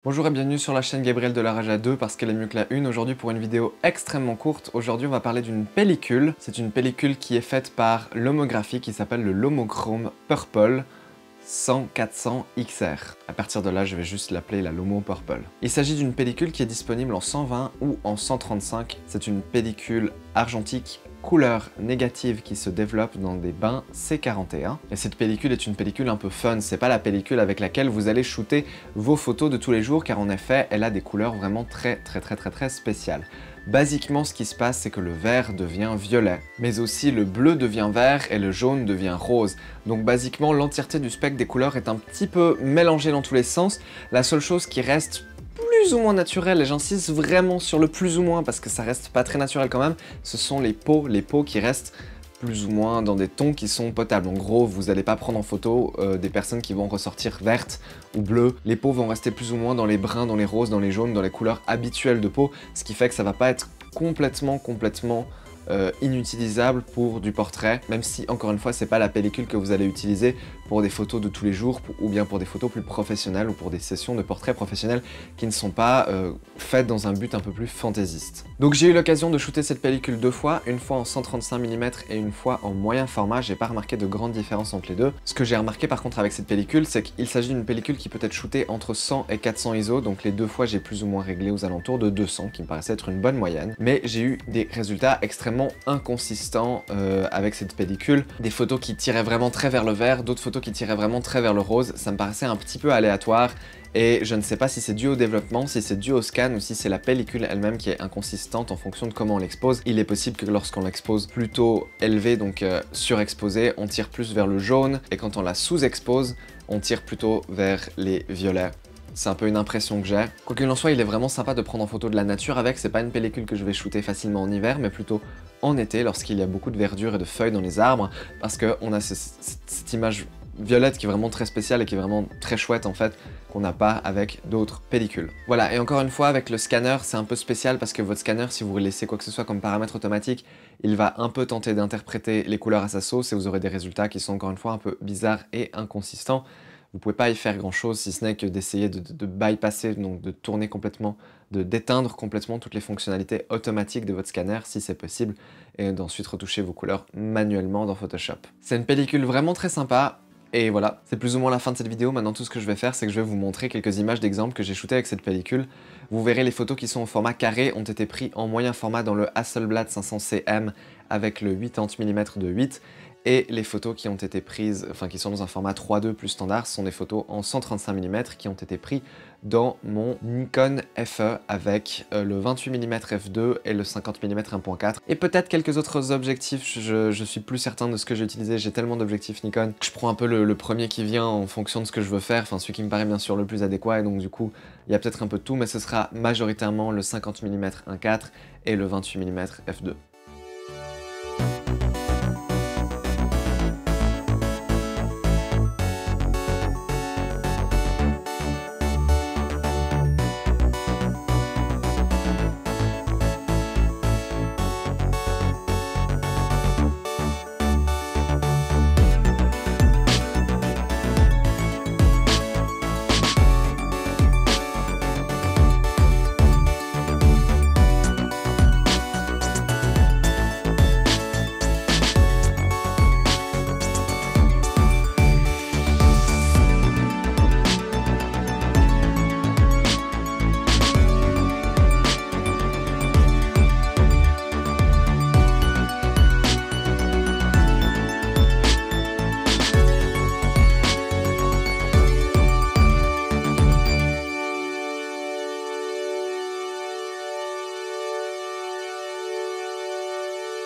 Bonjour et bienvenue sur la chaîne Gabriel de la Rage à 2 parce qu'elle est mieux que la une aujourd'hui pour une vidéo extrêmement courte. Aujourd'hui on va parler d'une pellicule. C'est une pellicule qui est faite par Lomography qui s'appelle le Lomochrome Purple 100-400 XR. À partir de là, je vais juste l'appeler la Lomo Purple. Il s'agit d'une pellicule qui est disponible en 120 ou en 135. C'est une pellicule argentique couleur négative qui se développe dans des bains C41. Et cette pellicule est une pellicule un peu fun, c'est pas la pellicule avec laquelle vous allez shooter vos photos de tous les jours car en effet, elle a des couleurs vraiment très spéciales. Basiquement, ce qui se passe, c'est que le vert devient violet, mais aussi le bleu devient vert et le jaune devient rose. Donc basiquement, l'entièreté du spectre des couleurs est un petit peu mélangée dans tous les sens. La seule chose qui reste plus ou moins naturel, et j'insiste vraiment sur le plus ou moins parce que ça reste pas très naturel quand même, ce sont les peaux qui restent plus ou moins dans des tons qui sont potables. En gros, vous n'allez pas prendre en photo des personnes qui vont ressortir vertes ou bleues. Les peaux vont rester plus ou moins dans les bruns, dans les roses, dans les jaunes, dans les couleurs habituelles de peau, ce qui fait que ça va pas être complètement inutilisable pour du portrait, même si encore une fois c'est pas la pellicule que vous allez utiliser pour des photos de tous les jours ou bien pour des photos plus professionnelles ou pour des sessions de portraits professionnels qui ne sont pas faites dans un but un peu plus fantaisiste. Donc j'ai eu l'occasion de shooter cette pellicule deux fois, une fois en 135 mm et une fois en moyen format. J'ai pas remarqué de grande différence entre les deux. Ce que j'ai remarqué par contre avec cette pellicule, c'est qu'il s'agit d'une pellicule qui peut être shootée entre 100 et 400 ISO, donc les deux fois j'ai plus ou moins réglé aux alentours de 200 qui me paraissait être une bonne moyenne, mais j'ai eu des résultats extrêmement inconsistants avec cette pellicule. Des photos qui tiraient vraiment très vers le vert, d'autres photos qui tiraient vraiment très vers le rose. Ça me paraissait un petit peu aléatoire et je ne sais pas si c'est dû au développement, si c'est dû au scan ou si c'est la pellicule elle-même qui est inconsistante en fonction de comment on l'expose. Il est possible que lorsqu'on l'expose plutôt élevé, donc surexposé, on tire plus vers le jaune et quand on la sous-expose, on tire plutôt vers les violets. C'est un peu une impression que j'ai. Quoi qu'il en soit, il est vraiment sympa de prendre en photo de la nature avec. C'est pas une pellicule que je vais shooter facilement en hiver, mais plutôt en été lorsqu'il y a beaucoup de verdure et de feuilles dans les arbres, parce qu'on a cette image violette qui est vraiment très spéciale et qui est vraiment très chouette en fait, qu'on n'a pas avec d'autres pellicules. Voilà, et encore une fois avec le scanner, c'est un peu spécial parce que votre scanner, si vous laissez quoi que ce soit comme paramètre automatique, il va un peu tenter d'interpréter les couleurs à sa sauce et vous aurez des résultats qui sont encore une fois un peu bizarres et inconsistants. Vous pouvez pas y faire grand chose si ce n'est que d'essayer de bypasser, donc de tourner complètement, d'éteindre complètement toutes les fonctionnalités automatiques de votre scanner si c'est possible et d'ensuite retoucher vos couleurs manuellement dans Photoshop. C'est une pellicule vraiment très sympa. Et voilà, c'est plus ou moins la fin de cette vidéo. Maintenant, tout ce que je vais faire, c'est que je vais vous montrer quelques images d'exemples que j'ai shootées avec cette pellicule. Vous verrez, les photos qui sont au format carré ont été prises en moyen format dans le Hasselblad 500 cm avec le 80 mm de 8. Et les photos qui ont été prises, enfin qui sont dans un format 3.2 plus standard, sont des photos en 135 mm qui ont été prises dans mon Nikon FE avec le 28 mm f2 et le 50 mm 1.4 et peut-être quelques autres objectifs. Je suis plus certain de ce que j'ai utilisé, j'ai tellement d'objectifs Nikon. Je prends un peu le premier qui vient en fonction de ce que je veux faire, enfin celui qui me paraît bien sûr le plus adéquat, et donc du coup il y a peut-être un peu de tout, mais ce sera majoritairement le 50 mm 1.4 et le 28 mm f2.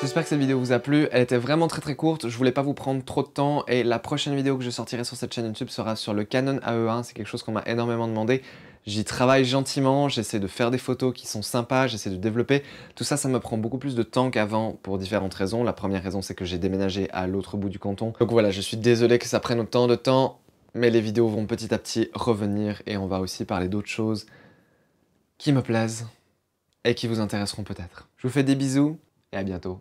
J'espère que cette vidéo vous a plu, elle était vraiment très courte, je voulais pas vous prendre trop de temps et la prochaine vidéo que je sortirai sur cette chaîne YouTube sera sur le Canon AE1, c'est quelque chose qu'on m'a énormément demandé. J'y travaille gentiment, j'essaie de faire des photos qui sont sympas, j'essaie de développer. Tout ça, ça me prend beaucoup plus de temps qu'avant pour différentes raisons. La première raison, c'est que j'ai déménagé à l'autre bout du canton. Donc voilà, je suis désolé que ça prenne autant de temps, mais les vidéos vont petit à petit revenir et on va aussi parler d'autres choses qui me plaisent et qui vous intéresseront peut-être. Je vous fais des bisous et à bientôt.